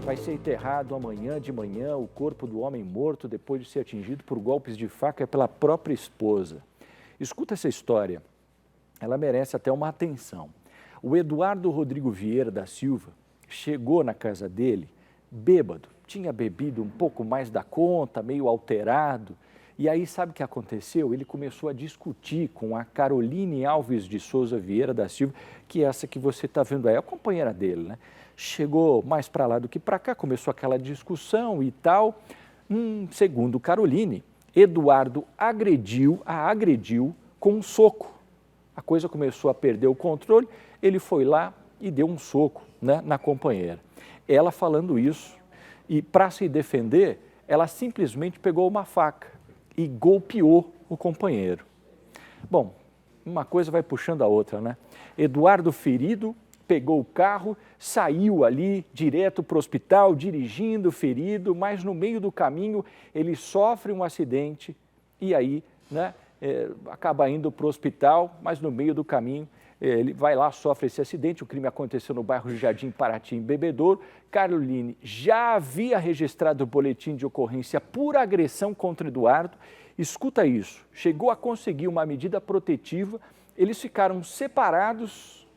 Vai ser enterrado amanhã de manhã o corpo do homem morto depois de ser atingido por golpes de faca pela própria esposa. Escuta essa história, ela merece até uma atenção. O Eduardo Rodrigo Vieira da Silva chegou na casa dele bêbado, tinha bebido um pouco mais da conta, meio alterado. E aí, sabe o que aconteceu? Ele começou a discutir com a Caroline Alves de Souza Vieira da Silva, que é essa que você está vendo aí, a companheira dele, né? Chegou mais para lá do que para cá, começou aquela discussão e tal. Segundo Caroline, Eduardo a agrediu com um soco. A coisa começou a perder o controle, ele foi lá e deu um soco, né, na companheira. Ela falando isso, e para se defender, ela simplesmente pegou uma faca e golpeou o companheiro. Bom, uma coisa vai puxando a outra, né? Eduardo ferido, pegou o carro, saiu ali direto para o hospital, dirigindo, ferido, mas no meio do caminho ele sofre um acidente e aí, né, acaba indo para o hospital, mas no meio do caminho ele vai lá, sofre esse acidente. O crime aconteceu no bairro Jardim Paraty, em Bebedouro. Caroline já havia registrado o boletim de ocorrência por agressão contra Eduardo. Escuta isso, chegou a conseguir uma medida protetiva, eles ficaram separados,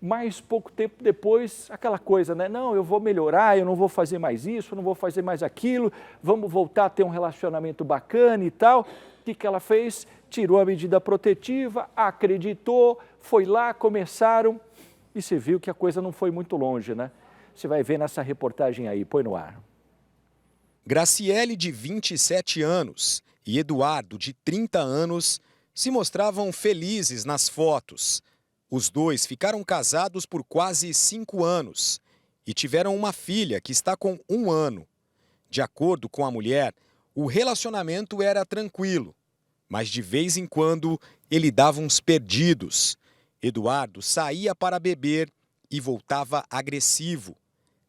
mas pouco tempo depois, aquela coisa, né? Não, eu vou melhorar, eu não vou fazer mais isso, eu não vou fazer mais aquilo, vamos voltar a ter um relacionamento bacana e tal. O que ela fez? Tirou a medida protetiva, acreditou, foi lá, começaram e você viu que a coisa não foi muito longe, né? Você vai ver nessa reportagem aí, põe no ar. Graciele, de 27 anos, e Eduardo, de 30 anos, se mostravam felizes nas fotos. Os dois ficaram casados por quase 5 anos e tiveram uma filha que está com 1 ano. De acordo com a mulher, o relacionamento era tranquilo, mas de vez em quando ele dava uns perdidos. Eduardo saía para beber e voltava agressivo.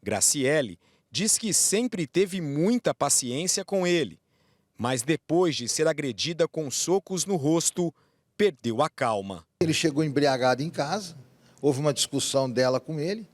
Graciele diz que sempre teve muita paciência com ele, mas depois de ser agredida com socos no rosto, perdeu a calma. Ele chegou embriagado em casa, houve uma discussão dela com ele.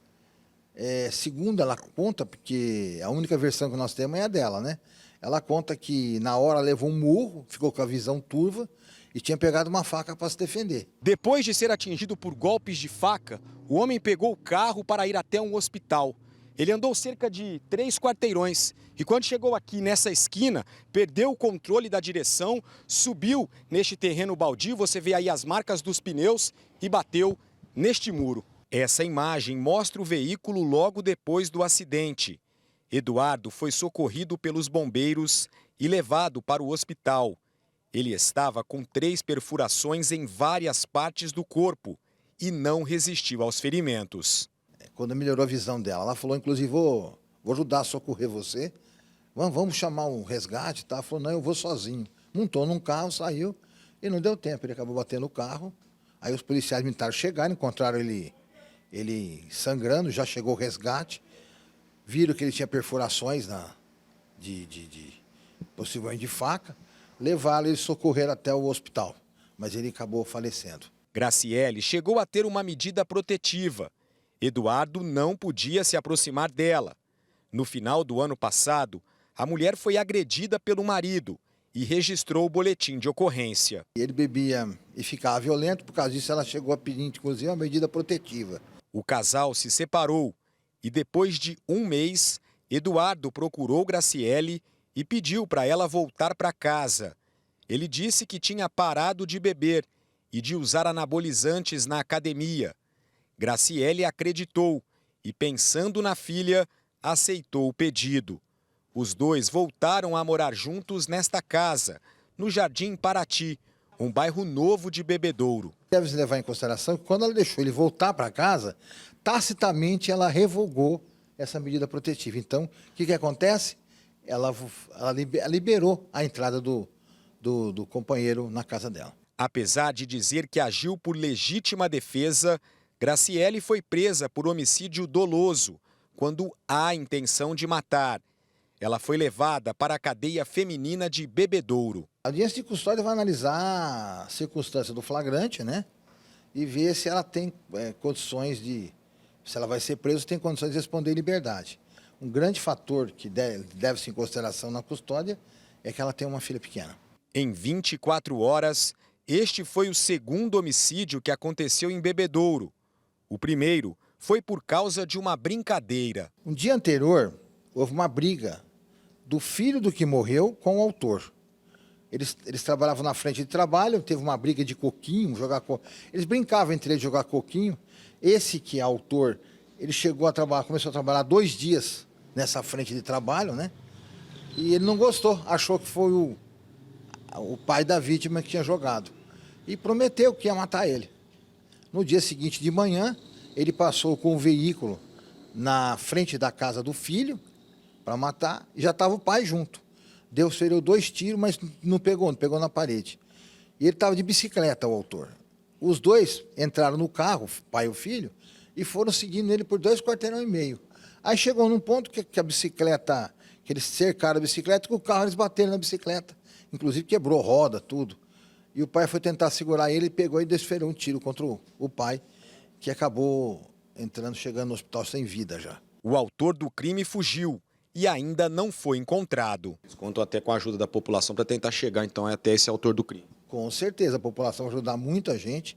Segundo ela conta, porque a única versão que nós temos é a dela, né? Ela conta que na hora levou um murro, ficou com a visão turva e tinha pegado uma faca para se defender. Depois de ser atingido por golpes de faca, o homem pegou o carro para ir até um hospital. Ele andou cerca de 3 quarteirões e quando chegou aqui nessa esquina, perdeu o controle da direção, subiu neste terreno baldio, você vê aí as marcas dos pneus e bateu neste muro. Essa imagem mostra o veículo logo depois do acidente. Eduardo foi socorrido pelos bombeiros e levado para o hospital. Ele estava com 3 perfurações em várias partes do corpo e não resistiu aos ferimentos. Quando melhorou a visão dela, ela falou, inclusive, vou ajudar a socorrer você, vamos chamar um resgate, tá? Ela falou, não, eu vou sozinho. Montou num carro, saiu e não deu tempo, ele acabou batendo o carro. Aí os policiais militares chegaram, encontraram ele sangrando, já chegou o resgate, viram que ele tinha perfurações possivelmente de faca, levaram ele, socorreram até o hospital, mas ele acabou falecendo. Graciele chegou a ter uma medida protetiva. Eduardo não podia se aproximar dela. No final do ano passado, a mulher foi agredida pelo marido e registrou o boletim de ocorrência. Ele bebia e ficava violento, por causa disso ela chegou a pedir, inclusive, uma medida protetiva. O casal se separou e depois de 1 mês, Eduardo procurou Graciele e pediu para ela voltar para casa. Ele disse que tinha parado de beber e de usar anabolizantes na academia. Graciele acreditou e, pensando na filha, aceitou o pedido. Os dois voltaram a morar juntos nesta casa, no Jardim Paraty, um bairro novo de Bebedouro. Deve-se levar em consideração que quando ela deixou ele voltar para casa, tacitamente ela revogou essa medida protetiva. Então, o que acontece? Ela liberou a entrada do companheiro na casa dela. Apesar de dizer que agiu por legítima defesa, Graciele foi presa por homicídio doloso, quando há intenção de matar. Ela foi levada para a cadeia feminina de Bebedouro. A audiência de custódia vai analisar a circunstância do flagrante, né? E ver se ela tem condições de... Se ela vai ser presa, tem condições de responder em liberdade. Um grande fator que deve-se em consideração na custódia é que ela tem uma filha pequena. Em 24 horas, este foi o segundo homicídio que aconteceu em Bebedouro. O primeiro foi por causa de uma brincadeira. Um dia anterior, houve uma briga do filho do que morreu com o autor. Eles trabalhavam na frente de trabalho, teve uma briga de coquinho, eles brincavam entre eles de jogar coquinho. Esse que é autor, ele começou a trabalhar 2 dias nessa frente de trabalho, né? E ele não gostou, achou que foi o pai da vítima que tinha jogado. E prometeu que ia matar ele. No dia seguinte de manhã, ele passou com o veículo na frente da casa do filho para matar, e já estava o pai junto. Feriu 2 tiros, mas não pegou na parede. E ele estava de bicicleta, o autor. Os dois entraram no carro, o pai e o filho, e foram seguindo ele por 2,5 quarteirões. Aí chegou num ponto que a bicicleta, que eles cercaram a bicicleta, que o carro eles bateram na bicicleta. Inclusive quebrou roda, tudo. E o pai foi tentar segurar ele, pegou e desferiu um tiro contra o pai, que acabou chegando no hospital sem vida já. O autor do crime fugiu e ainda não foi encontrado. Eles contam até com a ajuda da população para tentar chegar, então, até esse autor do crime. Com certeza, a população vai ajudar muita gente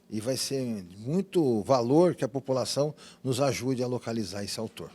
e vai ser muito valor que a população nos ajude a localizar esse autor.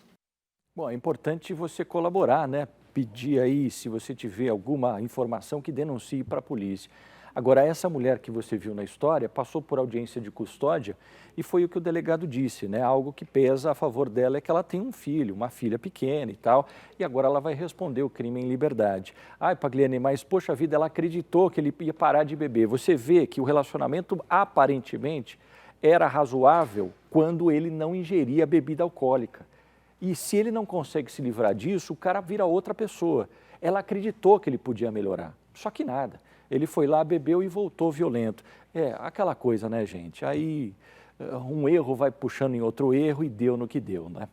Bom, é importante você colaborar, né? Pedir aí, se você tiver alguma informação, que denuncie para a polícia. Agora, essa mulher que você viu na história passou por audiência de custódia e foi o que o delegado disse, né? Algo que pesa a favor dela é que ela tem um filho, uma filha pequena e tal, e agora ela vai responder o crime em liberdade. Ai, Pagliani, mas poxa vida, ela acreditou que ele ia parar de beber. Você vê que o relacionamento aparentemente era razoável quando ele não ingeria bebida alcoólica. E se ele não consegue se livrar disso, o cara vira outra pessoa. Ela acreditou que ele podia melhorar, só que nada. Ele foi lá, bebeu e voltou violento. É aquela coisa, né, gente? Aí um erro vai puxando em outro erro e deu no que deu, né?